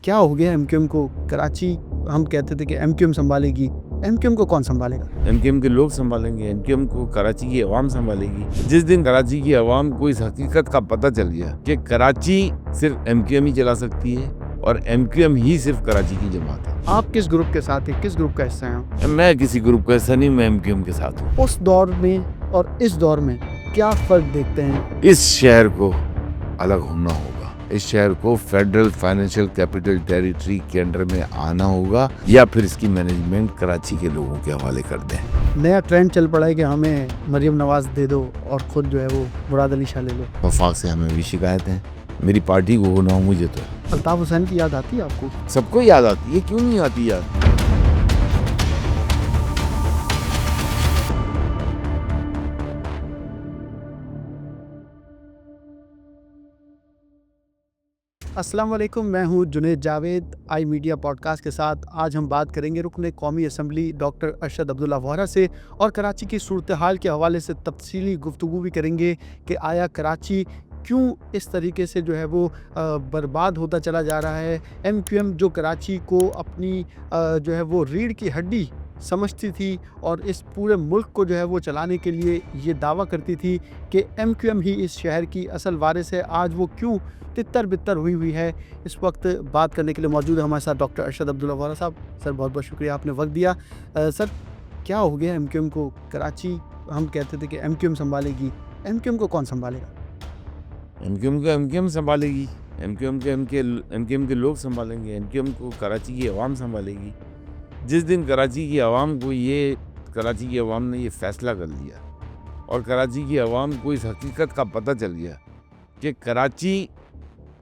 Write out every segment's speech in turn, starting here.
क्या हो गया एमक्यूएम को? कराची हम कहते थे कि एमक्यूएम संभालेगी, एमक्यूएम को कौन संभालेगा? एमक्यूएम के लोग संभालेंगे, एमक्यूएम को कराची की आवाम संभालेगी। जिस दिन कराची की आवाम को इस हकीकत का पता चल गया कि कराची सिर्फ एमक्यूएम ही चला सकती है और एमक्यूएम ही सिर्फ कराची की जमात है। आप किस ग्रुप के साथ हैं? किस ग्रुप का हिस्सा हैं? मैं किसी ग्रुप का हिस्सा नहीं, मैं एमक्यूएम के साथ हूँ। उस दौर में और इस दौर में क्या फर्क देखते हैं? इस शहर को अलग होना होगा, इस शहर को फेडरल फाइनेंशियल कैपिटल टेरिटरी के अंडर में आना होगा या फिर इसकी मैनेजमेंट कराची के लोगों के हवाले कर दें। नया ट्रेंड चल पड़ा है कि हमें मरियम नवाज दे दो और खुद जो है वो मुराद अली शाह ले लो। वफाक से हमें भी शिकायत है, मेरी पार्टी को होना हो, मुझे तो अल्ताफ हुसैन की याद आती है आपको? सबको याद आती है, क्यों नहीं आती याद। अस्सलाम वालेकुम, मैं हूं जुनैद जावेद आई मीडिया पॉडकास्ट के साथ। आज हम बात करेंगे रुकन कौमी असम्बली डॉक्टर अरशद अब्दुल्ला वोहरा से और कराची की सूरत हाल के हवाले से तफसीली गुफ्तगू भी करेंगे कि आया कराची क्यों इस तरीके से जो है वो बर्बाद होता चला जा रहा है। एमक्यूएम जो कराची को अपनी जो है वो रीढ़ की हड्डी समझती थी और इस पूरे मुल्क को जो है वो चलाने के लिए ये दावा करती थी कि एमक्यूएम ही इस शहर की असल वारिस है, आज वो क्यों तितर बितर हुई है। इस वक्त बात करने के लिए मौजूद है हमारे साथ डॉक्टर अरशद अब्दुल्ला वोहरा साहब। सर बहुत बहुत शुक्रिया, आपने वक्त दिया। सर क्या हो गया एमक्यूएम को? कराची हम कहते थे कि एमक्यूएम संभालेगी, एमक्यूएम को कौन संभालेगा? एमक्यूएम को एमक्यूएम संभालेगी, एमक्यूएम के लोग संभालेंगे, एमक्यूएम को कराची की आवाम संभालेगी। जिस दिन कराची की आवाम ने ये फैसला कर लिया और कराची की आवाम को इस हकीकत का पता चल गया कि कराची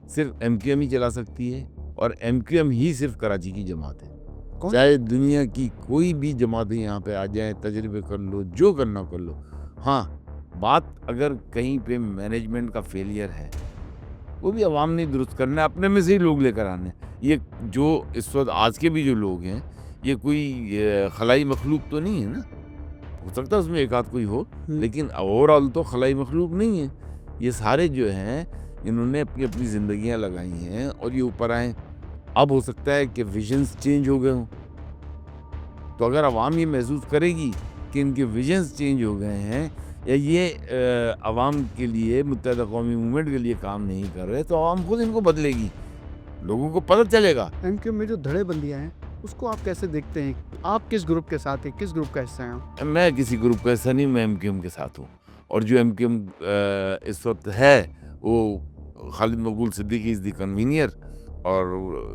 सिर्फ एमक्यूएम ही चला सकती है और एमक्यूएम ही सिर्फ कराची की जमात है। चाहे दुनिया की कोई भी जमातें यहाँ पे आ जाएं, तजर्बे कर लो, जो करना कर लो। हाँ, बात अगर कहीं पे मैनेजमेंट का फेलियर है, वो भी आवाम ने दुरुस्त करना है, अपने में से ही लोग लेकर आने। ये जो इस वक्त आज के भी जो लोग हैं, ये कोई खलाई मखलूक तो नहीं है ना। हो सकता है उसमें एक आध कोई हो, लेकिन ओवरऑल तो खलाई मखलूक नहीं है। ये सारे जो हैं, इन्होंने अपनी अपनी ज़िंदगियाँ लगाई हैं और ये ऊपर आए। अब हो सकता है कि विजन्स चेंज हो गए हों, तो अगर आवाम ये महसूस करेगी कि इनके विजन्स चेंज हो गए हैं या ये आवाम के लिए, मुत्तहदा कौमी मूवमेंट के लिए काम नहीं कर रहे, तो आवाम खुद इनको बदलेगी, लोगों को पता चलेगा। एमक्यूएम में जो धड़ेबंदियाँ हैं उसको आप कैसे देखते हैं? आप किस ग्रुप के साथ हैं? किस ग्रुप का हिस्सा हैं? मैं किसी ग्रुप का हिस्सा नहीं, मैं एमक्यूएम के साथ हूँ। और जो एमक्यूएम इस वक्त है, वो खालिद मकबूल सिद्दीकी इज़ द कन्वीनियर और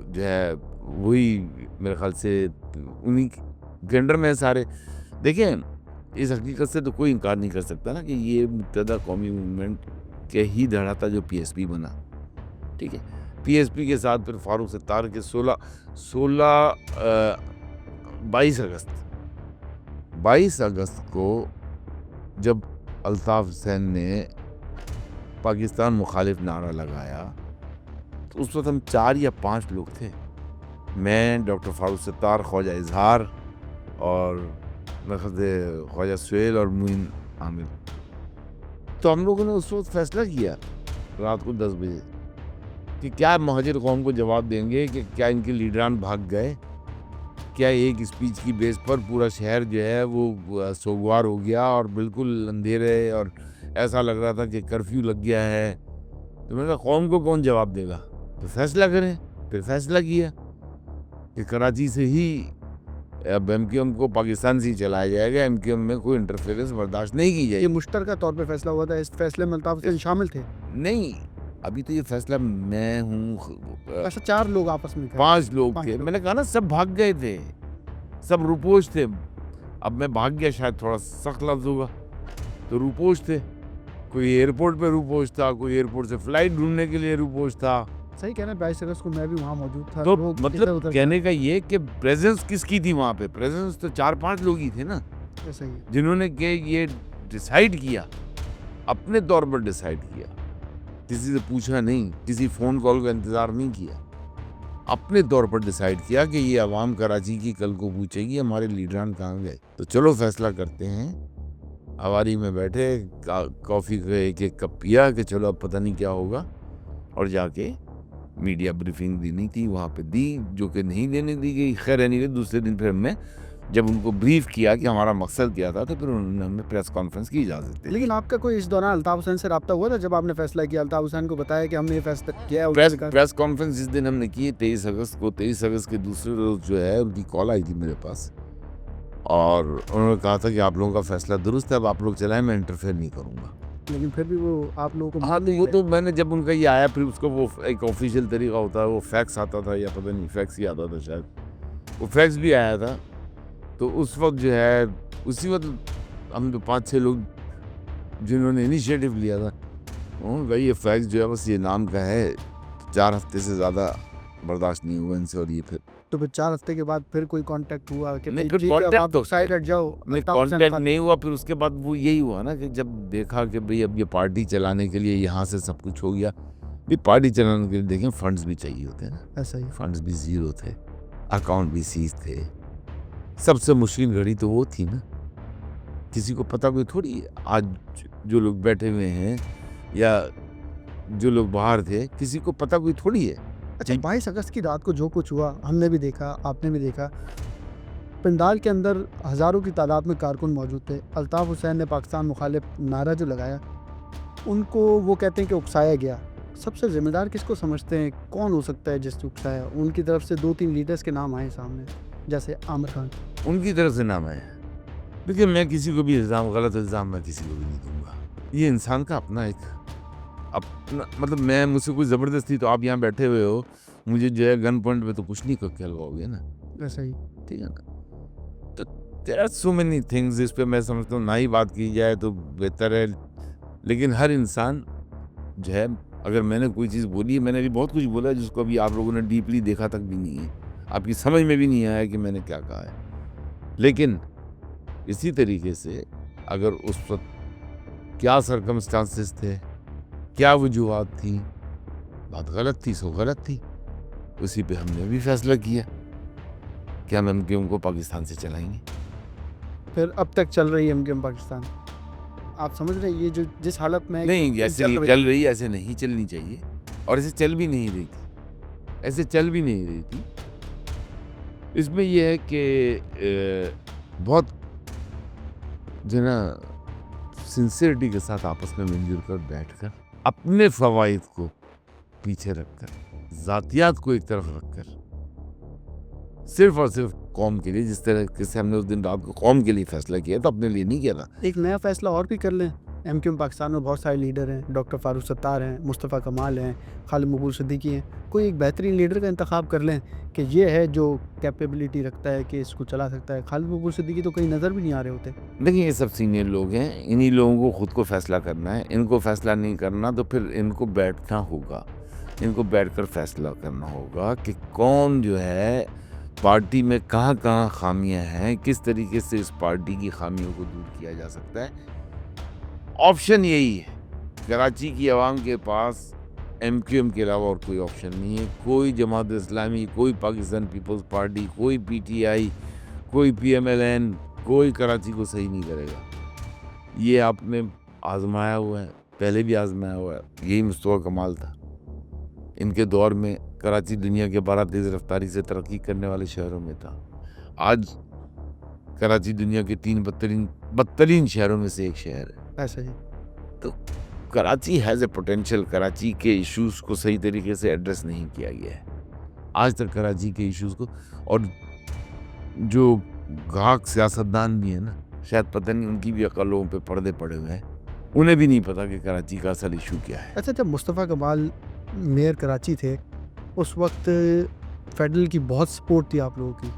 जो है वही मेरे ख्याल से उन्हीं के अंडर में है सारे। देखें, इस हकीकत से तो कोई इनकार नहीं कर सकता ना कि ये मुत्तहदा कौमी मूवमेंट के ही धड़ा था जो पीएसपी बना। ठीक है, पीएसपी के साथ फिर फारूक सत्तार के 22 अगस्त को जब अल्ताफ हुसैन ने पाकिस्तान मुखालिफ नारा लगाया, तो उस वक्त हम 4 या 5 लोग थे। मैं, डॉक्टर फारूक सत्तार, ख्वाजा इजहार और मेरे ख्याल से ख्वाजा सुहेल और मुइन आमिर। तो हम लोगों ने उस वक्त फैसला किया रात को 10 बजे कि क्या महाजिर कौम को जवाब देंगे कि क्या इनके लीडरान भाग गए, क्या एक स्पीच की बेस पर पूरा शहर जो है वो सोगवार हो गया और बिल्कुल अंधेरे और ऐसा लग रहा था कि कर्फ्यू लग गया है। तो मैंने कहा कौम को कौन जवाब देगा, तो फैसला करें। फिर फैसला किया कि कराची से ही अब एमक्यूएम को पाकिस्तान से ही चलाया जाएगा, एमक्यूएम में कोई इंटरफेरेंस बर्दाश्त नहीं की जाएगी। ये मुश्तरका तौर पे फैसला हुआ था, इस फैसले में अल्ताफ हुसैन शामिल थे? नहीं, अभी तो ये फैसला मैं हूँ। अच्छा, 4 लोग आपस में थे? 5 लोग थे। मैंने कहा ना, सब भाग गए थे, सब रुपोश थे। अब मैं भाग गया शायद थोड़ा सख्त लफ्ज होगा, तो रुपोश थे। कोई एयरपोर्ट पे रुपोश था, कोई एयरपोर्ट से फ्लाइट ढूंढने के लिए रुपोश था। सही कहना है, 22 अगस्त को मैं भी वहाँ मौजूद था। तो मतलब कहने का ये कि प्रेजेंस किसकी थी वहाँ पे? प्रेजेंस तो 4-5 लोग ही थे ना, सही है, जिन्होंने कि ये डिसाइड किया, अपने तौर पर डिसाइड किया, किसी से पूछा नहीं, किसी फ़ोन कॉल का इंतज़ार नहीं किया, अपने तौर पर डिसाइड किया कि ये आवाम कराची की कल को पूछेगी हमारे लीडरान कहाँ गए। तो चलो फैसला करते हैं। हवारी में बैठे, कॉफ़ी का एक कप पिया कि चलो अब पता नहीं क्या होगा, और जाके मीडिया ब्रीफिंग देनी थी वहाँ पे दी, जो कि नहीं देने दी गई। खैर एनीवे दूसरे दिन फिर हमने जब उनको ब्रीफ किया कि हमारा मकसद क्या था, तो फिर उन्होंने हमें प्रेस कॉन्फ्रेंस की इजाज़त दी। लेकिन आपका कोई इस दौरान अल्ताफ़ हुसैन से रब्ता हुआ था जब आपने फैसला किया, अल्ताफ़ हुसैन को बताया कि हमने ये फैसला किया है? प्रेस उन्होंने कहा प्रेस कॉन्फ्रेंस जिस दिन हमने की 23 अगस्त को, 23 अगस्त के दूसरे रोज़ जो है उनकी कॉल आई थी मेरे पास और उन्होंने कहा था कि आप लोगों का फैसला दुरुस्त है, अब आप लोग चलाएं, मैं इंटरफेयर नहीं करूँगा। लेकिन फिर भी वो आप लोगों को हाँ, तो वो तो मैंने जब उनका ये आया, फिर उसका वो एक ऑफिशियल तरीका होता है, वो फैक्स आता था या पता नहीं फैक्स ही आता था शायद, वो फैक्स भी आया था। तो उस वक्त जो है उसी वक्त हम जो 5-6 लोग जिन्होंने इनिशिएटिव लिया था, उन्होंने कहा ये फैक्स जो है बस ये नाम का है, 4 हफ्ते से ज़्यादा बर्दाश्त नहीं हुआ इनसे। और ये फिर तो फिर 4 हफ्ते के बाद फिर कोई कांटेक्ट हुआ कि नहीं, भाई फिर ठीक है, अब कांटेक्ट आप तो साइड हट जाओ, नहीं, अल्ताफ़ हुसैन कांटेक्ट खान। नहीं हुआ। फिर उसके बाद वो यही हुआ ना कि जब देखा कि भाई अब ये पार्टी चलाने के लिए यहाँ से सब कुछ हो गया। भी पार्टी चलाने के लिए देखें फंड्स भी चाहिए होते हैं ना, ऐसा ही फंड्स भी ज़ीरो थे, अकाउंट भी सीज थे। सबसे मुश्किल घड़ी तो वो थी ना, किसी को पता कोई थोड़ी है। आज जो लोग बैठे हुए हैं या जो लोग बाहर थे, किसी को पता कोई थोड़ी है। अच्छा, 22 अगस्त की रात को जो कुछ हुआ हमने भी देखा, आपने भी देखा। पंडाल के अंदर हज़ारों की तादाद में कारकुन मौजूद थे। अल्ताफ़ हुसैन ने पाकिस्तान मुखालिफ नारा जो लगाया, उनको वो कहते हैं कि उकसाया गया। सबसे ज़िम्मेदार किसको समझते हैं? कौन हो सकता है जिससे उकसाया? उनकी तरफ से 2-3 लीडर्स के नाम आए सामने, जैसे आमिर खान। उनकी तरफ से नाम है। देखिए मैं किसी को भी गलत इल्ज़ाम मैं किसी को भी नहीं दूंगा। ये इंसान का अपना अपना मतलब, मैं मुझसे कोई ज़बरदस्ती, तो आप यहाँ बैठे हुए हो, मुझे जो है गन पॉइंट पे तो कुछ नहीं करके लगाओगे ना, ऐसा ही। ठीक है ना। तो there are so many things इस पे मैं समझता हूँ ना ही बात की जाए तो बेहतर है। लेकिन हर इंसान जो है, अगर मैंने कोई चीज़ बोली है, मैंने भी बहुत कुछ बोला है जिसको अभी आप लोगों ने डीपली देखा तक भी नहीं है, आपकी समझ में भी नहीं आया कि मैंने क्या कहा है। लेकिन इसी तरीके से अगर उस वक्त क्या सर्कमस्टांसेस थे, क्या वजूहात थी, बात गलत थी सो गलत थी, उसी पे हमने भी फैसला किया कि हम एमक्यूएम को पाकिस्तान से चलाएंगे। फिर अब तक चल रही है एमक्यूएम पाकिस्तान। आप समझ रहे हैं ये जो जिस हालत में नहीं, ऐसे नहीं चल रही, ऐसे नहीं चलनी चाहिए और ऐसे चल भी नहीं रही थी, ऐसे चल भी नहीं रही थी। इसमें यह है कि बहुत जो है ना सिंसियरिटी के साथ आपस में मिलजुल कर बैठकर अपने फ़वाइद को पीछे रखकर, ज़ातियात को एक तरफ रखकर, सिर्फ और सिर्फ कौम के लिए, जिस तरह से हमने उस दिन रात को कौम के लिए फैसला किया तो अपने लिए नहीं किया था। एक नया फैसला और भी कर लें। एमक्यूएम पाकिस्तान में बहुत सारे लीडर हैं, डॉक्टर फारूक सत्तार हैं, मुस्तफ़ा कमाल हैं, खालिद मकबूल सिद्दीकी हैं। कोई एक बेहतरीन लीडर का इंतखाब कर लें कि ये है जो कैपेबिलिटी रखता है कि इसको चला सकता है। खालिद मकबूल सिद्दीकी तो कहीं नज़र भी नहीं आ रहे होते। देखिए ये सब सीनियर लोग हैं, इन्हीं लोगों को खुद को फैसला करना है। इनको फैसला नहीं करना तो फिर इनको बैठना होगा, इनको बैठकर फैसला करना होगा कि कौन जो है पार्टी में कहाँ कहाँ खामियां हैं, किस तरीके से इस पार्टी की खामियों को दूर किया जा सकता है। ऑप्शन यही है, कराची की आवाम के पास एमक्यूएम के अलावा और कोई ऑप्शन नहीं है। कोई जमात इस्लामी, कोई पाकिस्तान पीपल्स पार्टी, कोई पीटीआई, कोई पीएमएलएन, कोई कराची को सही नहीं करेगा। ये आपने आजमाया हुआ है, पहले भी आजमाया हुआ है। यही मुस्तफ़ा कमाल था, इनके दौर में कराची दुनिया के 12 तेज़ रफ्तारी से तरक्की करने वाले शहरों में था। आज कराची दुनिया के 3 बदतरीन शहरों में से एक शहर है। ऐसा ही। तो Karachi has a potential. Karachi के इश्यूज़ को सही तरीके से एड्रेस नहीं किया गया है आज तक, कराची के इश्यूज़ को। और जो गाहक सियासतदान भी है ना, शायद पता नहीं उनकी भी अकलों पे पर्दे पड़े हुए हैं, उन्हें भी नहीं पता कि कराची का असल इशू क्या है। अच्छा, जब मुस्तफ़ा कमाल मेयर कराची थे उस वक्त फेडरल की बहुत सपोर्ट थी आप लोगों की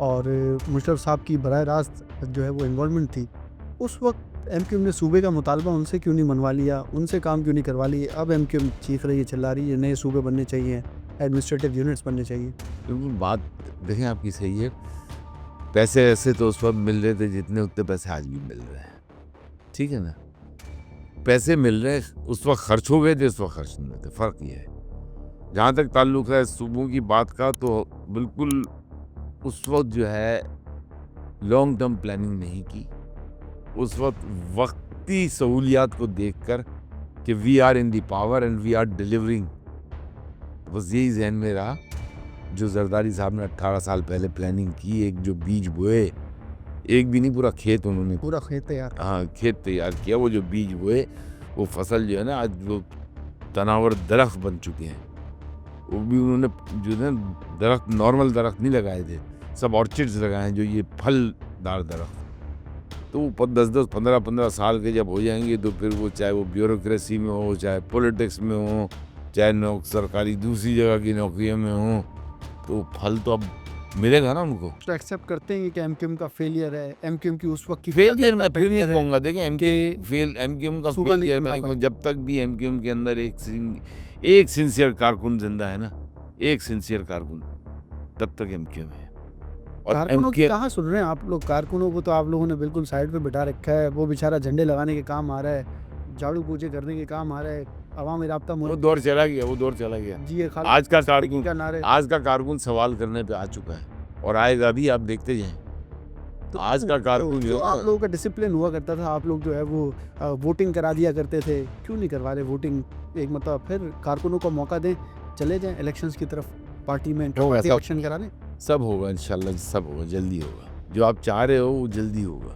और मुशर्रफ साहब की बराह रास्त जो है वो इन्वॉल्वमेंट थी। उस वक्त एमक्यूएम ने सूबे का मुतालबा उनसे क्यों नहीं मनवा लिया, उनसे काम क्यों नहीं करवा लिए? अब एमक्यूएम चीख रही है, चिल्ला रही है, नए सूबे बनने चाहिए, एडमिनिस्ट्रेटिव यूनिट्स बनने चाहिए। बिल्कुल बात देखें आपकी सही है। पैसे ऐसे तो उस वक्त मिल रहे थे जितने उतने पैसे आज भी मिल रहे हैं, ठीक है ना। पैसे मिल रहे, उस वक्त खर्च हो गए थे, इस वक्त खर्च नहीं होते, फ़र्क ये है। जहाँ तक ताल्लुक़ है सूबों की बात का, तो बिल्कुल उस वक्त जो है लॉन्ग टर्म प्लानिंग नहीं की। उस वक्त वक्ती सहूलियात को देखकर कि we are in the power and we are delivering बस यही जहन में रहा, जो जरदारी साहब ने 18 साल पहले प्लानिंग की, एक जो बीज बोए, एक भी नहीं पूरा खेत उन्होंने, पूरा खेत तैयार। हाँ खेत तैयार किया, वो जो बीज बोए वो फसल जो है ना आज वो तनावर दरख्त बन चुके हैं। वो भी उन्होंने जो है दरख्त, नॉर्मल दरख्त नहीं लगाए थे, सब ऑर्चिड्स लगाए हैं, जो ये फलदार दरख्त। तो वो 10-10, 15-15 साल के जब हो जाएंगे तो फिर वो चाहे वो ब्यूरोक्रेसी में हो, चाहे पॉलिटिक्स में हो, चाहे सरकारी दूसरी जगह की नौकरियों में हो, तो फल तो अब मिलेगा ना उनको। तो एक्सेप्ट करते हैं कि एमक्यूएम का फेलियर है, एमक्यूएम की उस वक्त की फेलियर मैं फिर नहीं कहूँगा। देखिए एमक्यूएम का सूबा नहीं फेलियर बना मैं, जब तक भी एमक्यूएम के अंदर एक सिंसियर कारकुन जिंदा है ना, एक सिंसियर कारकुन, तब तक एमक्यूएम है। और कारकुनों की कहाँ सुन रहे हैं आप लोग? कारकुनों को तो आप लोगों ने बिल्कुल साइड पे बिठा रखा है। वो बेचारा झंडे लगाने के काम आ रहा है, झाड़ू पोछे करने के काम आ रहा है, अवामी राब्ता वो दौर चला गया, वो दौर चला गया। जी ये आज का कारकुन, क्या नारे आज का कारकुन सवाल करने पे आ चुका है और आएगा भी, आप देखते जाएं। तो आज का कारकुन जो जो आप लोगों का डिसिप्लिन हुआ करता था, आप लोग जो है वो वोटिंग करा दिया करते थे, क्यों नहीं करवा रहे वोटिंग? एक मतलब फिर कारकुनों को मौका दें, चले जाएं इलेक्शंस की तरफ, पार्टी में इलेक्शन करा लें। सब होगा इंशाल्लाह, सब होगा, जल्दी होगा। जो आप चाह रहे हो वो जल्दी होगा।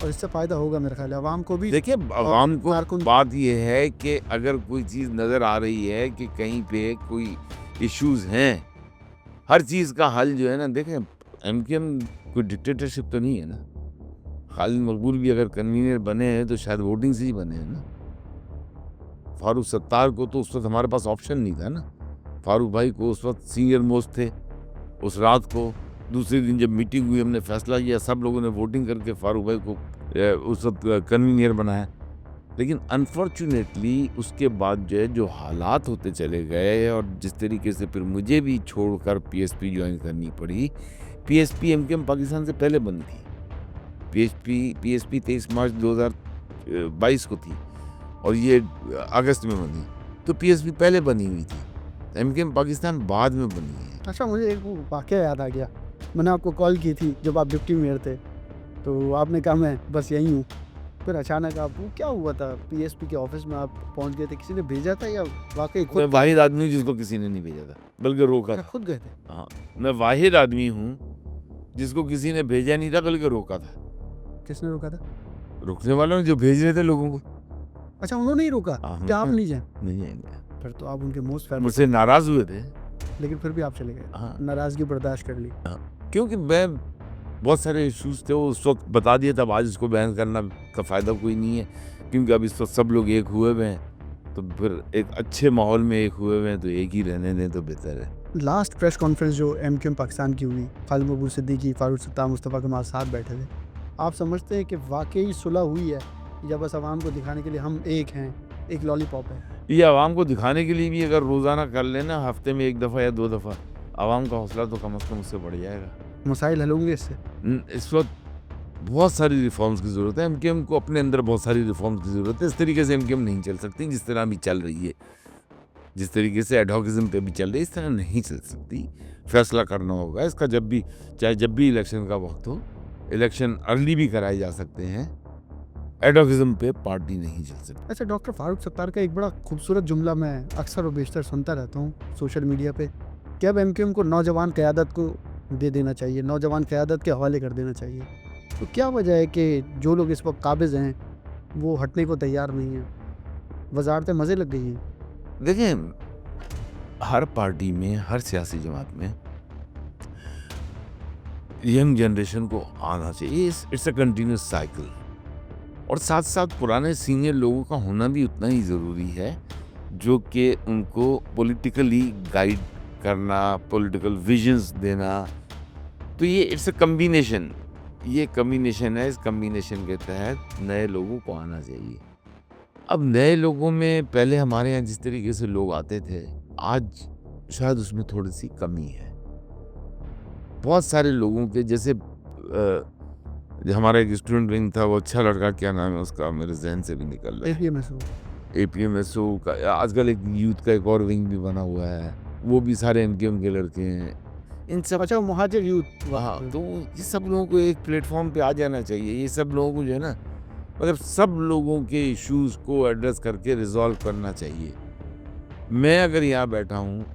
और इससे फायदा होगा मेरे ख्याल है आवाम को भी। देखिए आवाम को कारकुन बात यह है कि अगर कोई चीज़ नज़र आ रही है कि कहीं पे कोई इश्यूज हैं, हर चीज़ का हल जो है ना, देखें एमक्यूएम कोई डिक्टेटरशिप तो नहीं है ना। खालिद मकबूल भी अगर कन्वीनर बने हैं तो शायद वोटिंग से ही बने हैं ना। फारूक सत्तार को तो उस वक्त हमारे पास ऑप्शन नहीं था ना। फारूक भाई को उस वक्त सीनियर मोस्ट थे। उस रात को दूसरे दिन जब मीटिंग हुई, हमने फैसला किया, सब लोगों ने वोटिंग करके फारूक भाई को उस वक्त कन्वीनर बनाया। लेकिन अनफॉर्चुनेटली उसके बाद जो है जो हालात होते चले गए, और जिस तरीके से फिर मुझे भी छोड़कर पीएसपी ज्वाइन करनी पड़ी। पीएसपी एमक्यूएम पाकिस्तान से पहले बनी थी। पीएसपी 23 मार्च 2022 को थी और ये अगस्त में बनी, तो पीएसपी पहले बनी हुई थी, एमक्यूएम पाकिस्तान बाद में बनी है। अच्छा, मुझे एक वाक़या याद आ गया। मैंने आपको कॉल की थी जब आप डिप्टी मेयर थे, तो आपने कहा मैं बस यहीं हूँ। फिर अचानक आपको क्या हुआ था? पीएसपी के ऑफिस में आप पहुँच गए थे, किसी ने भेजा था या वाकई मैं खुद? वाहिद आदमी हूँ जिसको किसी ने नहीं भेजा था, बल्कि रोका अच्छा, था। खुद गए थे? हाँ, मैं वाहिद आदमी हूँ जिसको किसी ने भेजा नहीं था, बल्कि रोका था। किसने रोका था? रुकने वालों ने, जो भेज रहे थे लोगों को। अच्छा, उन्होंने ही रोका हाँ, कि आप नहीं जाए? नहीं जाएंगे। फिर तो आप उनके मोस्ट फेवरेट, मुझसे नाराज हुए थे। लेकिन फिर भी आप चले गए, हाँ, नाराज़गी बर्दाश्त कर ली। क्योंकि मैं बहुत सारे इश्यूज थे वो उस वक्त बता दिए, तब आज इसको बयान करना का फ़ायदा कोई नहीं है, क्योंकि अब इस वक्त सब लोग एक हुए हुए हैं। तो फिर एक अच्छे माहौल में एक हुए हुए हैं, तो एक ही रहने दें तो बेहतर है। लास्ट प्रेस कॉन्फ्रेंस जो एमक्यूएम पाकिस्तान की हुई, खालिद मकबूल सिद्दीकी, फारूक सत्तार, मुस्तफ़ा कमाल साथ बैठे थे। आप समझते हैं कि वाकई सुलह हुई है या बस आवाम को दिखाने के लिए हम एक हैं, एक लॉलीपॉप है? ये आवाम को दिखाने के लिए भी अगर रोज़ाना कर लेना, हफ्ते में 1 दफ़ा या 2 दफ़ा, आवाम का हौसला तो कम से कम उससे बढ़ जाएगा। मसाइल हल होंगे इससे? इस वक्त बहुत सारी रिफॉर्म्स की ज़रूरत है। एमक्यूएम को अपने अंदर बहुत सारी रिफॉर्म्स की ज़रूरत है। इस तरीके से एमक्यूएम नहीं चल सकती जिस तरह अभी चल रही है, जिस तरीके से एडहॉकिज्म पे भी चल रही है, इस तरह नहीं चल सकती। फैसला करना होगा इसका, जब भी, चाहे जब भी इलेक्शन का वक्त हो, इलेक्शन अर्ली भी कराए जा सकते हैं। एडहॉकिज्म पे पार्टी नहीं चल सकती। अच्छा, डॉक्टर फारूक सत्तार का एक बड़ा खूबसूरत जुमला मैं अक्सर और बेशतर सुनता रहता हूँ सोशल मीडिया पे, कि अब एमक्यूएम को नौजवान क़यादत को दे देना चाहिए, नौजवान क़यादत के हवाले कर देना चाहिए। तो क्या वजह है कि जो लोग इस वक्त काबिज़ हैं वो हटने को तैयार नहीं हैं, वजारतें मज़े लग गई हैं? देखें, हर पार्टी में, हर सियासी जमात में यंग जनरेशन को आना चाहिए। It's a continuous cycle. और साथ साथ पुराने सीनियर लोगों का होना भी उतना ही ज़रूरी है, जो कि उनको पॉलिटिकली गाइड करना, पॉलिटिकल विजन्स देना। तो ये इट्स अ कम्बिनेशन, ये कम्बिनेशन है। इस कम्बिनेशन के तहत नए लोगों को आना चाहिए। अब नए लोगों में पहले हमारे यहाँ जिस तरीके से लोग आते थे, आज शायद उसमें थोड़ी सी कमी है। बहुत सारे लोगों के जैसे हमारा एक स्टूडेंट विंग था, वो अच्छा लड़का, क्या नाम है उसका, मेरे जहन से भी निकल रहा है। एपीएमएसओ का आजकल एक यूथ का एक और विंग भी बना हुआ है, वो भी सारे एमक्यूएम के लड़के हैं। इन सब, अच्छा, मुहाजिर यूथ। हाँ, तो ये सब लोगों को एक प्लेटफॉर्म पे आ जाना चाहिए। ये सब लोगों को जो है ना, मतलब सब लोगों के इश्यूज को एड्रेस करके रिजॉल्व करना चाहिए। मैं अगर यहाँ बैठा हूँ,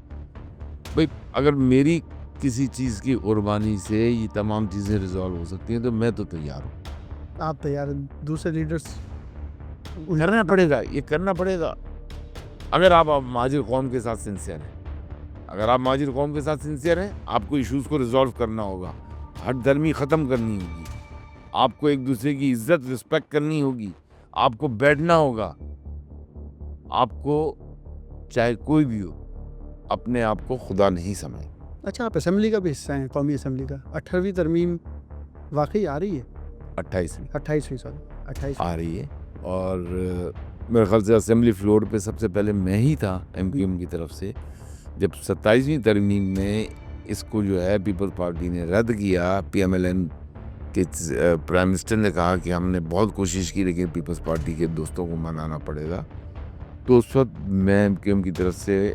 भाई अगर मेरी किसी चीज़ की कुर्बानी से ये तमाम चीज़ें रिजॉल्व हो सकती हैं तो मैं तो तैयार हूँ। आप तैयार हैं, दूसरे लीडर्स करना पड़ेगा, ये करना पड़ेगा। अगर आप महाजिर कौम के साथ सिंसियर हैं, अगर आप महाजिर कौम के साथ सिंसियर हैं, आपको इश्यूज़ को रिजॉल्व करना होगा, हर धर्मी ख़त्म करनी होगी, आपको एक दूसरे की इज्जत रिस्पेक्ट करनी होगी, आपको बैठना होगा, आपको चाहे कोई भी हो अपने आप को खुदा नहीं समझे। अच्छा, आप असेंबली का भी हिस्सा हैं, कौमी असेंबली का। 18वीं तरमीम वाकई आ रही है? 28वीं 28वीं सॉरी 28 आ रही है और मेरे ख्याल से असेंबली फ्लोर पे सबसे पहले मैं ही था एमक्यूएम की तरफ से जब 27वीं तरमीम में इसको जो है पीपल्स पार्टी ने रद्द किया। पीएमएलएन के प्राइम मिनिस्टर ने कहा कि हमने बहुत कोशिश की लेकिन पीपल्स पार्टी के दोस्तों को मनाना पड़ेगा, तो उस वक्त मैं एमक्यूएम की तरफ से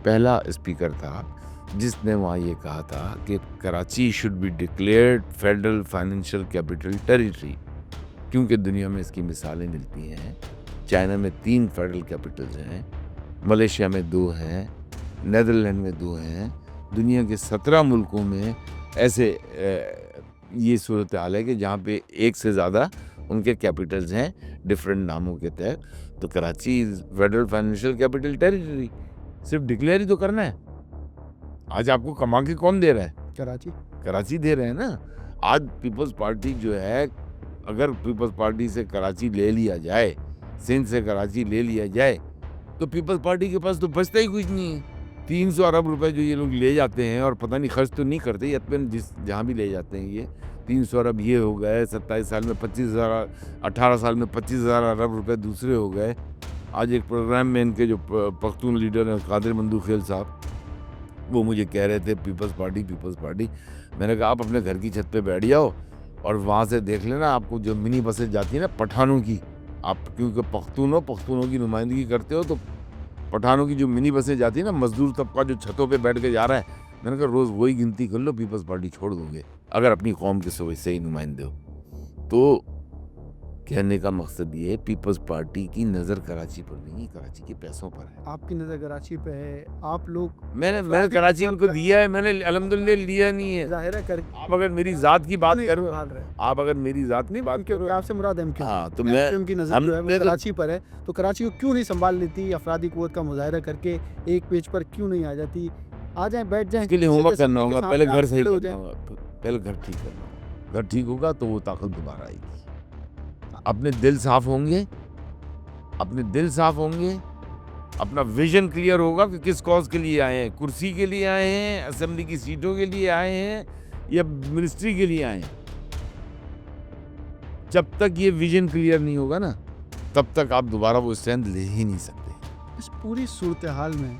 पहला स्पीकर था जिसने वहाँ ये कहा था कि Karachi should be declared federal financial capital territory, क्योंकि दुनिया में इसकी मिसालें मिलती हैं। चाइना में 3 फेडरल कैपिटल्स हैं, मलेशिया में 2 हैं, नीदरलैंड में 2 हैं, दुनिया के 17 मुल्कों में ऐसे ये सूरत हाल है कि जहाँ पे एक से ज़्यादा उनके कैपिटल्स हैं डिफरेंट नामों के तहत। तो Karachi federal financial capital territory, सिर्फ डिक्लेयर ही तो करना है। आज आपको कमा के कौन दे रहा है? कराची दे रहे हैं ना। आज पीपल्स पार्टी जो है, अगर पीपल्स पार्टी से कराची ले लिया जाए, सिंध से कराची ले लिया जाए, तो पीपल्स पार्टी के पास तो बचता ही कुछ नहीं है। 300 अरब रुपए जो ये लोग ले जाते हैं और पता नहीं खर्च तो नहीं करते, यतन जिस जहाँ भी ले जाते हैं ये 300 अरब ये हो गए, 27 साल में 25,000, 18 साल में 25,000 अरब रुपए दूसरे हो गए। आज एक प्रोग्राम में इनके जो पख्तून लीडर हैं कादिर मंदू खेल साहब, वो मुझे कह रहे थे पीपल्स पार्टी। मैंने कहा आप अपने घर की छत पे बैठ जाओ और वहाँ से देख लेना, आपको जो मिनी बसें जाती हैं ना पठानों की, आप क्योंकि पख्तूनों की नुमाइंदगी करते हो, तो पठानों की जो मिनी बसें जाती है ना, मजदूर तबका जो छतों पे बैठ के जा रहा है, मैंने कहा रोज़ वही गिनती कर लो, पीपल्स पार्टी छोड़ दोगे अगर अपनी कौम के सही नुमाइंदे हो। तो कहने का मकसद ये है, पीपल्स पार्टी की नज़र कराची पर नहीं, कराची के पैसों पर है। आपकी नज़र कराची पे है, आप लोग मैंने कराची उनको दिया है, मैंने अल्हम्दुलिल्लाह लिया नहीं है। जाहिर है कर आप अगर मेरी ज़ात की बात नहीं करो, भाग रहे हैं। आप अगर मेरी ज़ात की बात करो, आपसे मुराद एमक्यू हाँ, तो मैं एमक्यूएम की नज़र जो है वो हम कराची पर है, तो कराची को क्यों नहीं संभाल लेती? अफरादी कुव्वत का मुजाहरा करके एक पेज पर क्यों नहीं आ जाती? आ जाएं, बैठ जाएं, इसके लिए होमवर्क जैसे करना होगा, सामने पहले आप घर सही खड़े हो करना जाएं। होगा, पहले घर ठीक करना होगा। घर ठीक होगा तो वो ताकत दोबारा आएगी। अपने दिल साफ होंगे, अपना विजन क्लियर होगा कि किस कॉज के लिए आए हैं, कुर्सी के लिए आए हैं, असेंबली की सीटों के लिए आए हैं या मिनिस्ट्री के लिए आए हैं। जब तक ये विजन क्लियर नहीं होगा ना, तब तक आप दोबारा वो स्ट्रेंथ ले ही नहीं सकते। इस पूरी सूरत हाल में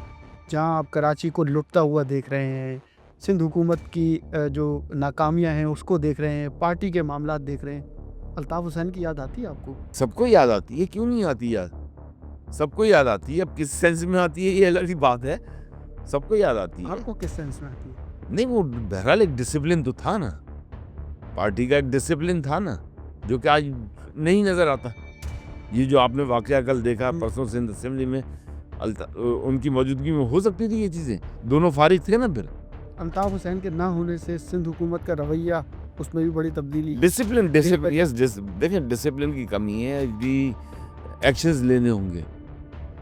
जहाँ आप कराची को लुटता हुआ देख रहे हैं, सिंध हुकूमत की जो नाकामियाँ हैं उसको देख रहे हैं, पार्टी के मामलात देख रहे हैं, अल्ताफ़ हुसैन की याद आती है आपको? सबको याद आती है, क्यों नहीं आती याद? सबको याद आती है। अब किस सेंस में आती है ये अलग ही बात है, सबको याद आती है। आपको किस सेंस में आती है? नहीं, वो बहरहाल एक डिसिप्लिन तो था ना, पार्टी का एक डिसिप्लिन था ना, जो कि आज नहीं नजर आता। ये जो आपने वाकया कल देखा परसों सिंध असेंबली में, उनकी मौजूदगी में हो सकती थी ये चीजें, दोनों फारिग थे ना। फिर अल्ताफ़ हुसैन के ना होने से सिंध हुकूमत का रवैया, उसमें भी बड़ी तब्दीली। डिसिप्लिन यस, देखें डिसिप्लिन की कमी है, भी एक्शंस लेने होंगे।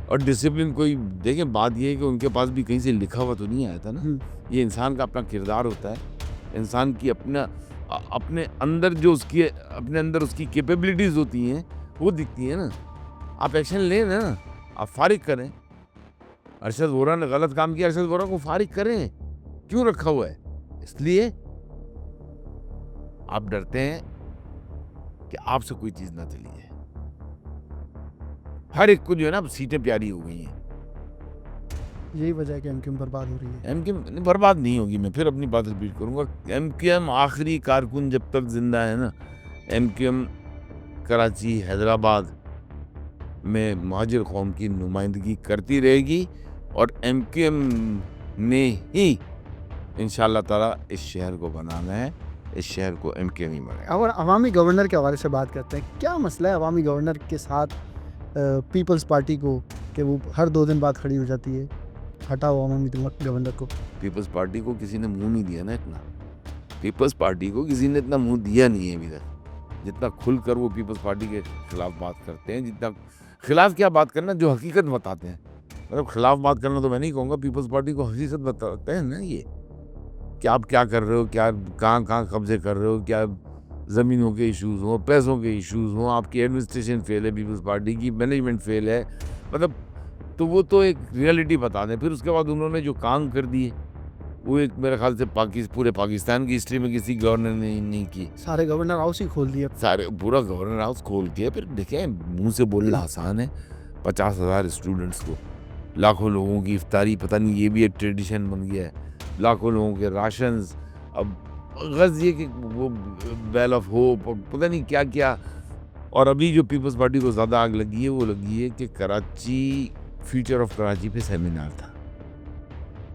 और डिसिप्लिन कोई, देखें बात ये है कि उनके पास भी कहीं से लिखा हुआ तो नहीं आया था ना। ये इंसान का अपना किरदार होता है, इंसान की अपने अंदर जो उसकी कैपेबिलिटीज होती हैं वो दिखती है ना। आप एक्शन लें ना, आप फारिग करें। अरशद वोरा ने गलत काम किया, अरशद वोरा को फारिग करें। क्यों रखा हुआ है? इसलिए आप डरते हैं कि आपसे कोई चीज ना चली जाए। हर एक को जो है ना सीटें प्यारी हो गई हैं। यही वजह है कि एमक्यूएम बर्बाद हो रही है। एमक्यूएम बर्बाद नहीं होगी, मैं फिर अपनी बात रिपीट करूंगा। एमक्यूएम आखिरी कारकुन जब तक जिंदा है ना, एमक्यूएम कराची, हैदराबाद में महाजिर कौम की नुमाइंदगी करती रहेगी और एमक्यूएम ने ही इंशाअल्लाह ताला इस शहर को बनाना है, इस शहर को एमक्यूएम ही बनाएगा। और अवामी गवर्नर के हवाले से बात करते हैं, क्या मसला है अवामी गवर्नर के साथ पीपल्स पार्टी को? कि वो हर 2 दिन बाद खड़ी हो जाती है, हटाओ अवामी गवर्नर को। पीपल्स पार्टी को किसी ने मुंह नहीं दिया ना इतना। पीपल्स पार्टी को किसी ने इतना मुंह दिया नहीं है अभी तक, जितना खुलकर वो पीपल्स पार्टी के खिलाफ बात करते हैं। जितना खिलाफ क्या बात करना, जो हकीकत बताते हैं। मतलब खिलाफ बात करना तो मैं नहीं कहूँगा, पीपल्स पार्टी को हकीकत बताते हैं ना ये, कि आप क्या कर रहे हो, क्या कहाँ कब्जे कर रहे हो, क्या ज़मीनों के इश्यूज़ हों, पैसों के इश्यूज़ हों, आपकी एडमिनिस्ट्रेशन फेल है, पीपल्स पार्टी की मैनेजमेंट फेल है, मतलब तो वो तो एक रियलिटी बता दें। फिर उसके बाद उन्होंने जो काम कर दिए, वो एक मेरे ख्याल से पूरे पाकिस्तान की हिस्ट्री में किसी गवर्नर ने नहीं की। सारे गवर्नर हाउस ही खोल दिए। सारे पूरा गवर्नर हाउस खोल के, फिर देखें, मुंह से बोलना आसान है। 50,000 स्टूडेंट्स को, लाखों लोगों की इफ्तारी, पता नहीं ये भी एक ट्रेडिशन बन गया है, लाखों लोगों के राशंस। अब गज़ ये कि वो बेल ऑफ होप और पता नहीं क्या क्या। और अभी जो पीपल्स पार्टी को ज़्यादा आग लगी है, वो लगी है कि कराची, फ्यूचर ऑफ कराची पे सेमिनार था।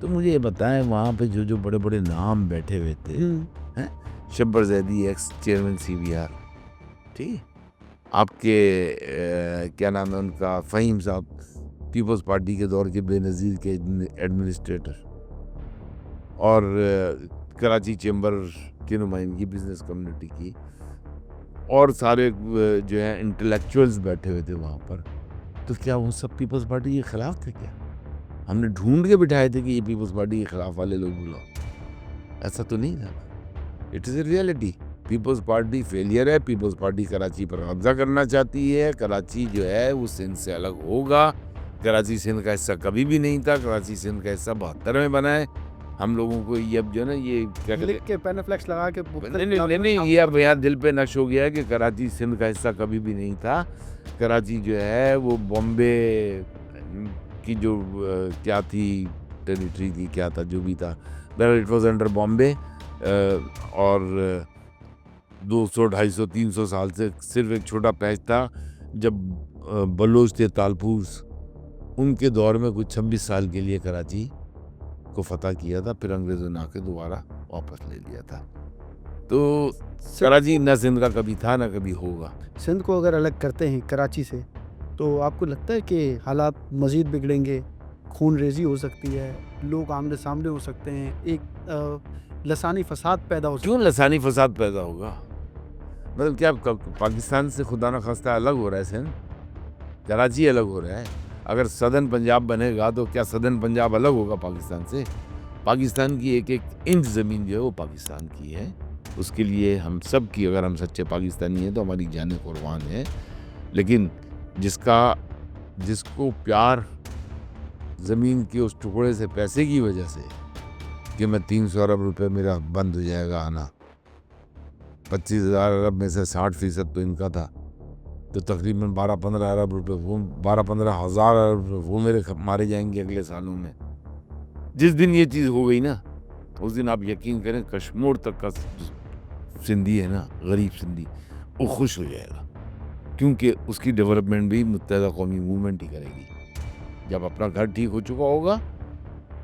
तो मुझे ये बताएं, वहाँ पे जो जो बड़े बड़े नाम बैठे हुए थे, हैं, Shabbar Zaidi x chairman CBR, ठीक है, आपके क्या नाम है उनका, फ़हीम साहब, पीपल्स पार्टी के दौर के बेनज़ीर के एडमिनिस्ट्रेटर, और कराची चेंबर की नुमाइंदगी बिजनेस कम्युनिटी की, और सारे जो है इंटेलेक्चुअल्स बैठे हुए थे वहाँ पर। तो क्या वो सब पीपल्स पार्टी के खिलाफ थे क्या? हमने ढूंढ के बिठाए थे कि ये पीपल्स पार्टी के खिलाफ वाले लोग बुलाओ? ऐसा तो नहीं था। It is a reality. Peoples Party failure है। पीपल्स पार्टी कराची पर कब्जा करना चाहती है। कराची जो है वो सिंध से अलग होगा। कराची सिंध का हिस्सा कभी भी नहीं था। कराची सिंध का हिस्सा 72 में बना है। हम लोगों को ये अब जो है ना, ये क्या कहते लिख के पेनफ्लेक्स लगा के नहीं, ये अब यहाँ दिल पे नक्श हो गया है कि कराची सिंध का हिस्सा कभी भी नहीं था। कराची जो है वो बॉम्बे की जो क्या थी, टेरिटरी थी, क्या था, जो भी था, इट वॉज अंडर बॉम्बे। और 200, 250, 300 साल से सिर्फ एक छोटा पैच था। जब बलोच थे, तालपूस, उनके दौर में कुछ 26 साल के लिए कराची को फतह किया था, फिर अंग्रेज़ों ने आके दोबारा वापस ले लिया था। तो कराची ना सिंध का कभी था ना कभी होगा। सिंध को अगर अलग करते हैं कराची से, तो आपको लगता है कि हालात मज़ीद बिगड़ेंगे, खून रेजी हो सकती है, लोग आमने सामने हो सकते हैं, एक लसानी फसाद पैदा हो सकता क्यों लसानी फसाद पैदा होगा? मतलब क्या पाकिस्तान से खुदा न खास्ता अलग हो रहा है सिंध? कराची अलग हो रहा है। अगर सदर्न पंजाब बनेगा तो क्या सदर्न पंजाब अलग होगा पाकिस्तान से? पाकिस्तान की एक एक इंच ज़मीन जो है वो पाकिस्तान की है। उसके लिए हम सब की, अगर हम सच्चे पाकिस्तानी हैं तो हमारी जानें कुर्बान है। लेकिन जिसको प्यार ज़मीन के उस टुकड़े से, पैसे की वजह से, कि मैं 300 अरब रुपए मेरा बंद हो जाएगा आना, 25,000 अरब में से 60% तो इनका था, तो तकरीबन 12-15 अरब रुपए वो, 12-15 हज़ार अरब रुपए वो मेरे मारे जाएंगे अगले सालों में। जिस दिन ये चीज़ हो गई ना, उस दिन आप यकीन करें कश्मीर तक का सिंधी है ना, गरीब सिंधी, वो खुश हो जाएगा, क्योंकि उसकी डेवलपमेंट भी मुत्तहिदा कौमी मूवमेंट ही करेगी जब अपना घर ठीक हो चुका होगा।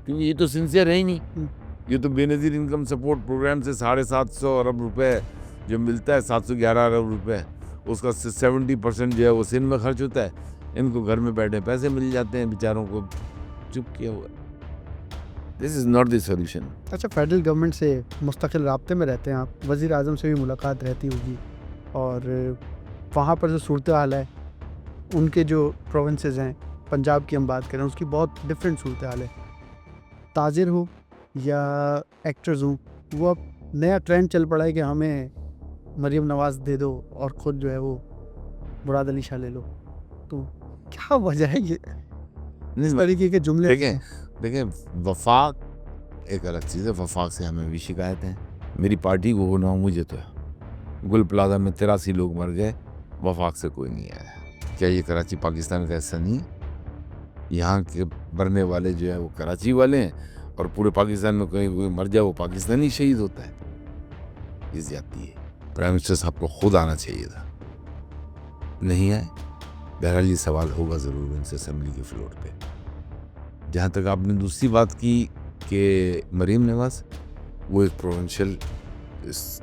क्योंकि ये तो सिंसियर है ही नहीं। ये तो बेनज़ीर इनकम सपोर्ट प्रोग्राम से 750 अरब रुपए जो मिलता है, 711 अरब रुपए, उसका 70% जो है वो सिंध में खर्च होता है। इनको घर में बैठे पैसे मिल जाते हैं, बेचारों को चुप किया हुआ। This is not the solution. अच्छा, फेडरल गवर्नमेंट से मुस्तकिल राब्ते में रहते हैं आप, वज़ीर आज़म से भी मुलाकात रहती होगी, और वहाँ पर जो सूरत हाल है, उनके जो प्रोविंसेस हैं, पंजाब की हम बात करें, उसकी बहुत डिफरेंट सूरत हाल है। ताजिर हो या एक्टर्स हों, वो अब नया ट्रेंड चल पड़ा है कि हमें मरीम नवाज़ दे दो और ख़ुद जो है वो मुराद अली शाह ले लो। तो क्या वजह है ये इस तरीके के जुमले? देखें, वफाक एक अलग चीज़ है। वफाक से हमें भी शिकायत है। मेरी पार्टी को होना, मुझे तो है। गुल प्लाजा में 83 लोग मर गए, वफाक से कोई नहीं आया। क्या ये कराची पाकिस्तान का हिस्सा नहीं? यहाँ के मरने वाले जो है वो कराची वाले हैं, और पूरे पाकिस्तान में कहीं कोई मर जाए वो पाकिस्तानी शहीद होता है। ये ज़्यादती है। प्राइम मिनिस्टर साहब को खुद आना चाहिए था, नहीं आए। बहरहाल ये सवाल होगा ज़रूर इनसे असेंबली के फ्लोर पे। जहाँ तक आपने दूसरी बात की कि मरीम नवाज़, वो एक प्रोविंशियल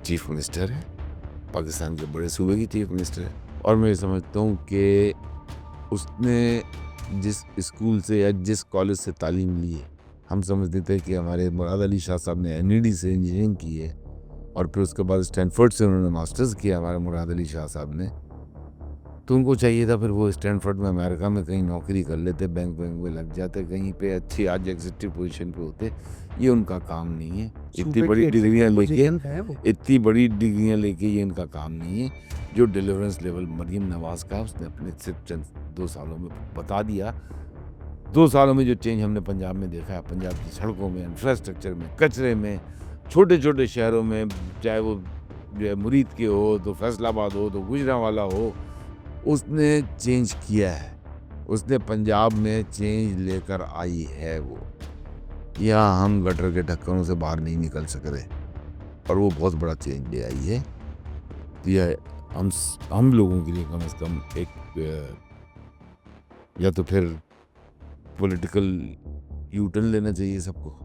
चीफ मिनिस्टर है, पाकिस्तान के बड़े सूबे की चीफ मिनिस्टर है, और मैं समझता हूँ कि उसने जिस स्कूल से या जिस कॉलेज से तालीम ली है, हम समझते थे कि हमारे मुराद अली शाह साहब ने एनईडी से इंजीनियरिंग की है और फिर उसके बाद स्टैनफोर्ड से उन्होंने मास्टर्स किया हमारे मुराद अली शाह साहब ने, तो उनको चाहिए था फिर वो स्टैनफोर्ड में अमेरिका में कहीं नौकरी कर लेते, बैंक में लग जाते, कहीं पे अच्छी आज एग्जीक्यूटिव पोजीशन पे होते। ये उनका काम नहीं है। इतनी बड़ी डिग्रियां लेके ये इनका काम नहीं है। जो डिलीवरेंस लेवल मरीम नवाज का उसने अपने सिर्फ चंद 2 सालों में बता दिया। 2 सालों में जो चेंज हमने पंजाब में देखा है, पंजाब की सड़कों में, इंफ्रास्ट्रक्चर में, कचरे में, छोटे छोटे शहरों में, चाहे वो जो है मुरीद के हो तो फैसलाबाद हो तो गुजरांवाला हो, उसने चेंज किया है। उसने पंजाब में चेंज लेकर आई है। वो यहाँ हम गटर के ढक्कनों से बाहर नहीं निकल सक रहे और वो बहुत बड़ा चेंज ले आई है। तो यह हम लोगों के लिए कम से कम एक या तो फिर पॉलिटिकल यू टर्न लेना चाहिए सबको।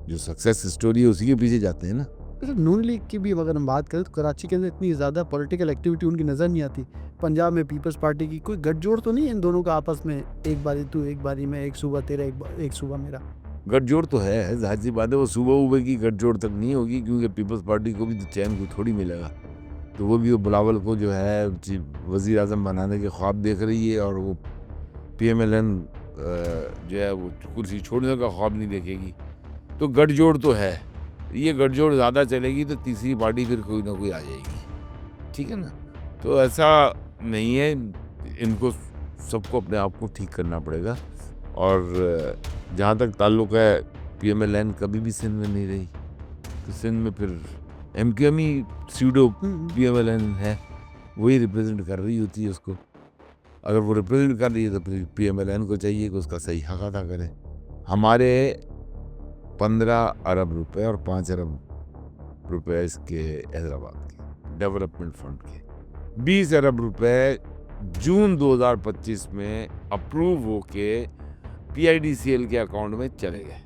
जो सक्सेस स्टोरी है उसी के पीछे जाते हैं ना। नून लीग की भी अगर हम बात करें तो कराची के अंदर इतनी ज़्यादा पॉलिटिकल एक्टिविटी उनकी नज़र नहीं आती। पंजाब में पीपल्स पार्टी की कोई गठजोड़ तो नहीं है इन दोनों का आपस में, एक बारी तू एक बारी मैं, एक सूबा तेरा एक सूबा मेरा? गठजोड़ तो है, जाहिर सी बात है। वो सुबह की गठजोड़ तक नहीं होगी क्योंकि पीपल्स पार्टी को भी तो चैन को थोड़ी मिलेगा। तो वो भी वो बिलावल को जो है वज़ीर आज़म बनाने के ख्वाब देख रही है और वो PMLN जो है वो कुर्सी छोड़ने का ख्वाब नहीं देखेगी। तो गठजोड़ तो है। ये गठजोड़ ज़्यादा चलेगी तो तीसरी पार्टी फिर कोई ना कोई आ जाएगी, ठीक है ना। तो ऐसा नहीं है, इनको सबको अपने आप को ठीक करना पड़ेगा। और जहाँ तक ताल्लुक़ है PMLN कभी भी सिंध में नहीं रही, तो सिंध में फिर MQM ही सूडो PMLN है, वही रिप्रेजेंट कर रही होती है उसको। अगर वो रिप्रेजेंट कर रही है तो फिर PMLN को चाहिए कि उसका सही हक अदा करे। हमारे 15 अरब रुपए और 5 अरब रुपए इसके हैदराबाद के डेवलपमेंट फंड के, 20 अरब रुपए जून 2025 में अप्रूव होके PIDCL के अकाउंट में चले गए।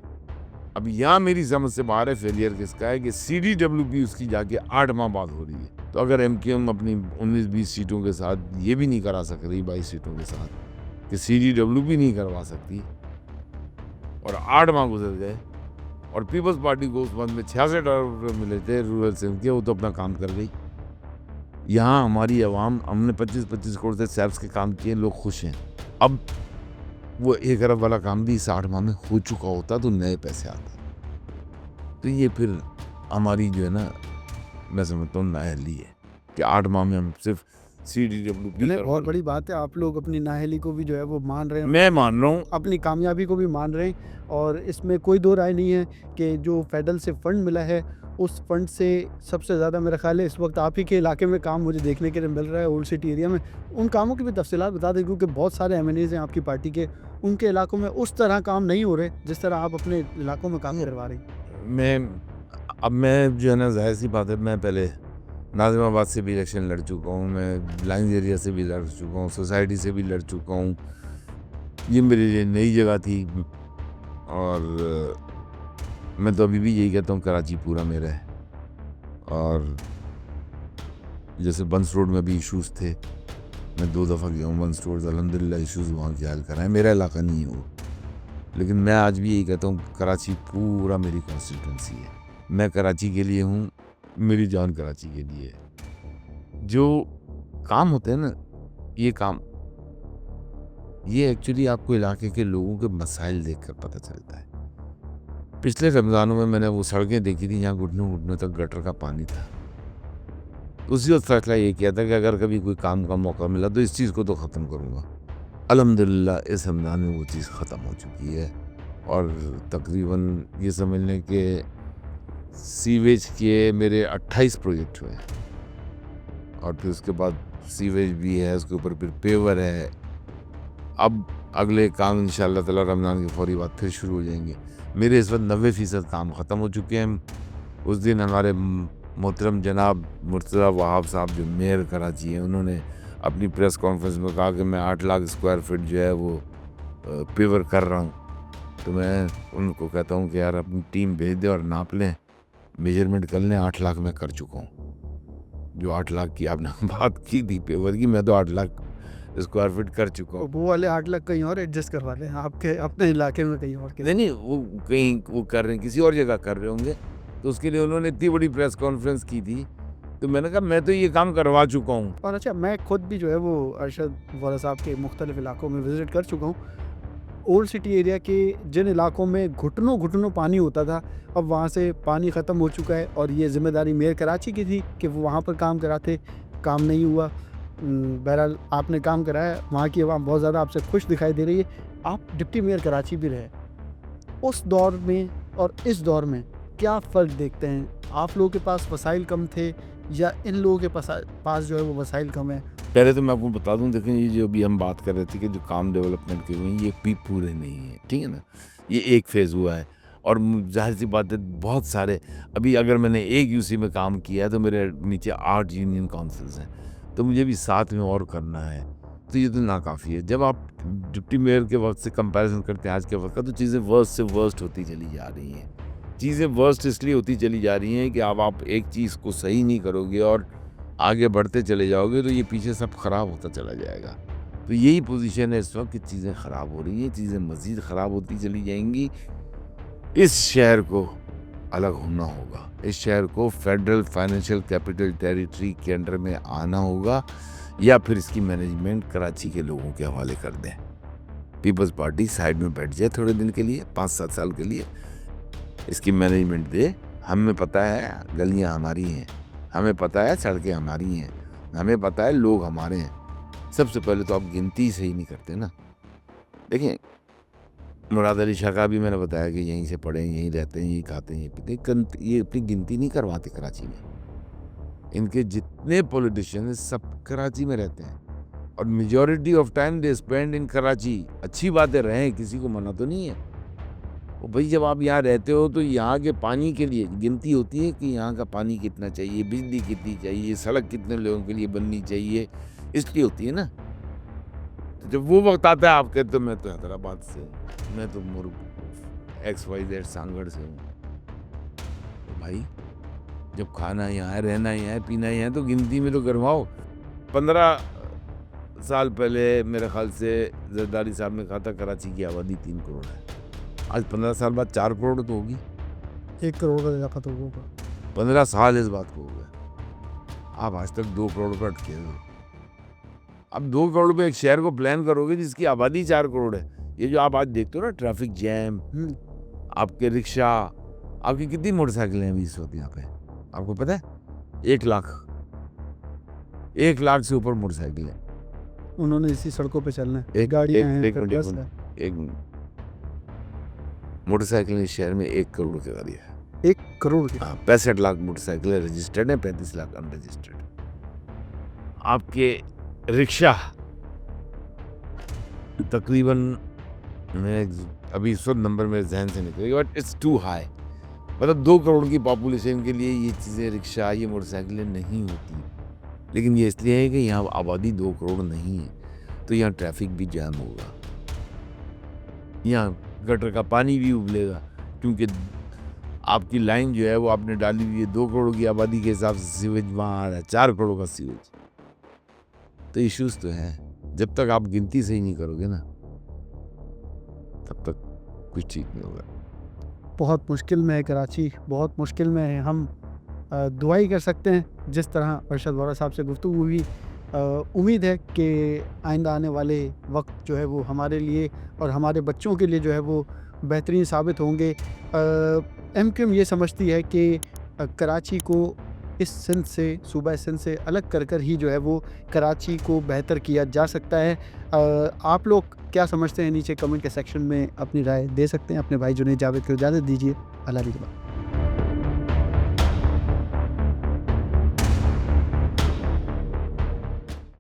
अब यहाँ मेरी समझ से बाहर है फेलियर किसका है कि CDWP उसकी जाके 8 माह बाद हो रही है। तो अगर MQM अपनी 19-20 सीटों के साथ ये भी नहीं करा सक रही, 22 सीटों के साथ कि CDWP नहीं करवा सकती और 8 माह गुजर गए और पीपल्स पार्टी को उस वक्त में 66 अरब रुपये मिले थे रूरल सिंध के, वो तो अपना काम कर गई। यहाँ हमारी आवाम, हमने 25-25 करोड़ से सैप्स के काम किए, लोग खुश हैं। अब वो 1 अरब वाला काम भी 60 माह में हो चुका होता तो नए पैसे आते। तो ये फिर हमारी जो है ना, मैं समझता हूँ नाअहली है कि 8 माह में हम सिर्फ CDWP। बहुत बड़ी बात है, आप लोग अपनी नाअहली को भी जो है वो मान रहे हैं, मैं मान रहा हूँ, अपनी कामयाबी को भी मान रहे हैं। और इसमें कोई दो राय नहीं है कि जो फेडरल से फंड मिला है उस फंड से सबसे ज़्यादा मेरा ख्याल है इस वक्त आप ही के इलाके में काम मुझे देखने के लिए मिल रहा है, ओल्ड सिटी एरिया में। उन कामों की भी तफसीलात बता दें क्योंकि बहुत सारे MNAs हैं आपकी पार्टी के, उनके इलाकों में उस तरह काम नहीं हो रहे जिस तरह आप अपने इलाकों में काम करवा रही हैं। मैं जो है ना, जाहिर सी बात है, मैं पहले नाज़िमाबाद से भी इलेक्शन लड़ चुका हूँ, मैं लाइन्स एरिया से भी लड़ चुका हूँ, सोसाइटी से भी लड़ चुका हूँ। ये मेरे लिए नई जगह थी और मैं तो अभी भी यही कहता हूँ कराची पूरा मेरा है। और जैसे बंस रोड में भी इश्यूज़ थे, मैं 2 दफ़ा गया हूँ बंस रोड, अल्हम्दुलिल्लाह इश्यूज़ वहाँ के हल कराए। मेरा इलाका नहीं है वो, लेकिन मैं आज भी यही कहता हूँ कराची पूरा मेरी कॉन्स्टिट्यूंसी है। मैं कराची के लिए हूँ, मेरी जान कराची के लिए है। जो काम होते हैं ना, ये काम, ये एक्चुअली आपको इलाके के लोगों के मसाइल देखकर पता चलता है। पिछले रमज़ानों में मैंने वो सड़कें देखी थी जहाँ घुटनों तक गटर का पानी था। उसी वक्त फैसला ये किया था कि अगर कभी कोई काम का मौका मिला तो इस चीज़ को तो ख़त्म करूँगा। अल्हम्दुलिल्लाह इस रमज़ान में वो चीज़ ख़त्म हो चुकी है और तकरीबन ये समझ लें कि सीवेज के मेरे 28 प्रोजेक्ट हुए हैं और फिर उसके बाद सीवेज भी है, उसके ऊपर फिर पेवर है। अब अगले काम इंशाअल्लाह ताला रमज़ान के फौरी बाद फिर शुरू हो जाएंगे। मेरे इस वक्त 90% काम ख़त्म हो चुके हैं। उस दिन हमारे मोहतरम जनाब मुर्तज़ा वहाब साहब जो मेयर कराची हैं, उन्होंने अपनी प्रेस कॉन्फ्रेंस में कहा कि मैं 8 लाख स्क्वायर फीट जो है वो पेवर कर रहा हूँ। तो मैं उनको कहता हूँ कि यार अपनी टीम भेज दें और नाप लें, मेजरमेंट कर लें। 8 लाख मैं कर चुका हूँ। जो 8 लाख की आपने बात की थी पेवर की, मैं तो 8 लाख स्क्वायर फीट कर चुका हूँ। वो वाले 8 लाख कहीं और एडजस्ट करवा लें, आपके अपने इलाके में कहीं और के। नहीं, वो कहीं वो कर रहे हैं, किसी और जगह कर रहे होंगे, तो उसके लिए उन्होंने इतनी बड़ी प्रेस कॉन्फ्रेंस की थी, तो मैंने कहा मैं तो ये काम करवा चुका हूँ। और अच्छा, मैं खुद भी जो है वो अरशद वोहरा साहब के मुख्तलिफ इलाकों में विज़िट कर चुका हूँ। ओल्ड सिटी एरिया के जिन इलाकों में घुटनों-घुटनों पानी होता था, अब वहाँ से पानी ख़त्म हो चुका है और ये ज़िम्मेदारी मेयर कराची की थी कि वो वहाँ पर काम कराते, काम नहीं हुआ। बहरहाल आपने काम कराया, वहाँ की आवाम बहुत ज़्यादा आपसे खुश दिखाई दे रही है। आप डिप्टी मेयर कराची भी रहे। उस दौर में और इस दौर में क्या फ़र्क देखते हैं? आप लोगों के पास वसाइल कम थे या इन लोगों के पास जो है वो वसाइल कम है? पहले तो मैं आपको बता दूं, देखिए ये जो अभी हम बात कर रहे थे कि जो काम डेवलपमेंट के हुए हैं, ये भी पूरे नहीं हैं, ठीक है ना। ये एक फेज़ हुआ है और जाहिर सी बात है बहुत सारे, अभी अगर मैंने एक यूसी में काम किया है तो मेरे नीचे 8 यूनियन काउंसिल्स हैं, तो मुझे भी साथ में और करना है, तो ये तो नाकाफ़ी है। जब आप डिप्टी मेयर के वक्त से कंपैरिजन करते हैं आज के वक्त का, तो चीज़ें वर्स्ट से वर्स्ट होती चली जा रही हैं। चीज़ें वर्स्ट इसलिए होती चली जा रही हैं कि अब आप एक चीज़ को सही नहीं करोगे और आगे बढ़ते चले जाओगे, तो ये पीछे सब ख़राब होता चला जाएगा। तो यही पोजीशन है इस वक्त कि चीज़ें ख़राब हो रही हैं, चीज़ें मज़ीद ख़राब होती चली जाएंगी। इस शहर को अलग होना होगा, इस शहर को फेडरल फाइनेंशियल कैपिटल टेरिटरी के अंडर में आना होगा, या फिर इसकी मैनेजमेंट कराची के लोगों के हवाले कर दें। पीपल्स पार्टी साइड में बैठ जाए थोड़े दिन के लिए, 5-7 साल के लिए, इसकी मैनेजमेंट दे। हमें पता है गलियां हमारी हैं, हमें पता है सड़कें हमारी हैं, हमें पता है लोग हमारे हैं। सबसे पहले तो आप गिनती सही नहीं करते ना। देखिए, मुराद अली शाह का भी मैंने बताया कि यहीं से पढ़े, यहीं रहते हैं, यहीं खाते हैं, यहीं पीते हैं, ये अपनी गिनती नहीं करवाते कराची में। इनके जितने पॉलिटिशियन हैं सब कराची में रहते हैं और majority of time they spend इन कराची। अच्छी बातें रहें, किसी को मना तो नहीं है। वो भाई जब आप यहाँ रहते हो तो यहाँ के पानी के लिए गिनती होती है कि यहाँ का पानी कितना चाहिए, बिजली कितनी चाहिए, सड़क कितने लोगों के लिए बननी चाहिए, इसलिए होती है ना। तो जब वो वक्त आता है आप कहते हो मैं तो हैदराबाद से हूँ, मैं तो XYZ सांगड़ से हूँ। तो भाई जब खाना यहाँ है, रहना यहाँ है, पीना यहाँ है, तो गिनती में तो करवाओ। 15 साल पहले मेरे ख्याल से जरदारी साहब ने कहा था कराची की आबादी 3 करोड़ है। आज 15 साल बाद 4 करोड़ तो होगी। 1 करोड़ का इजाफा तो होगा। 15 साल इस बात को हो गए, आप आज तक 2 करोड़ पर अटके हो। अब 2 करोड़ पे एक शहर को प्लान करोगे जिसकी आबादी 4 करोड़ है। ये जो आप आज देखते हो ना, ट्रैफिक जैम, आपके रिक्शा, आपकी कितनी मोटरसाइकिलें हैं अभी इस वक्त यहाँ पे, आपको पता है? 1 लाख से ऊपर मोटरसाइकिलें। उन्होंने इसी सड़कों पे चलना है, एक गाड़ियां हैं, एक फिर मिनट, बस है। एक मिनट। मोटरसाइकिलें इस शहर में 1 करोड़ के करीब है। 1 करोड़ की। हाँ, 65 लाख मोटरसाइकिलें रजिस्टर्ड हैं, 35 लाख अनरजिस्टर्ड। आपके रिक्शा तकरीबन, मैं अभी इस वक्त नंबर मेरे जहन से निकलेगा, बट इट्स टू हाई। मतलब 2 करोड़ की पॉपुलेशन के लिए ये चीज़ें, रिक्शा, ये मोटरसाइकिलें नहीं होती। लेकिन ये इसलिए है कि यहाँ आबादी 2 करोड़ नहीं है, तो यहाँ ट्रैफिक भी जैम होगा, यहाँ गटर का पानी भी उबलेगा, क्योंकि आपकी लाइन जो है वो आपने डाली हुई है 2 करोड़ की आबादी के हिसाब से, सीवेज वहाँ आ रहा है 4 करोड़ का सीवेज। तो इश्यूज तो हैं। जब तक आप गिनती सही नहीं करोगे ना, तब तक कुछ ठीक नहीं होगा। बहुत मुश्किल में है कराची, बहुत मुश्किल में है। हम दुआ ही कर सकते हैं। जिस तरह अरशद वोहरा साहब से गुफ्तगू हुई, उम्मीद है कि आइंदा आने वाले वक्त जो है वो हमारे लिए और हमारे बच्चों के लिए जो है वो बेहतरीन साबित होंगे। MQM ये समझती है कि कराची को इस सिंध से, सूबा सिंध से अलग कर कर ही जो है वो कराची को बेहतर किया जा सकता है। आप लोग क्या समझते हैं? नीचे कमेंट के सेक्शन में अपनी राय दे सकते हैं। अपने भाई जुनैद जावेद को इजाज़त दीजिए। अल्लाह की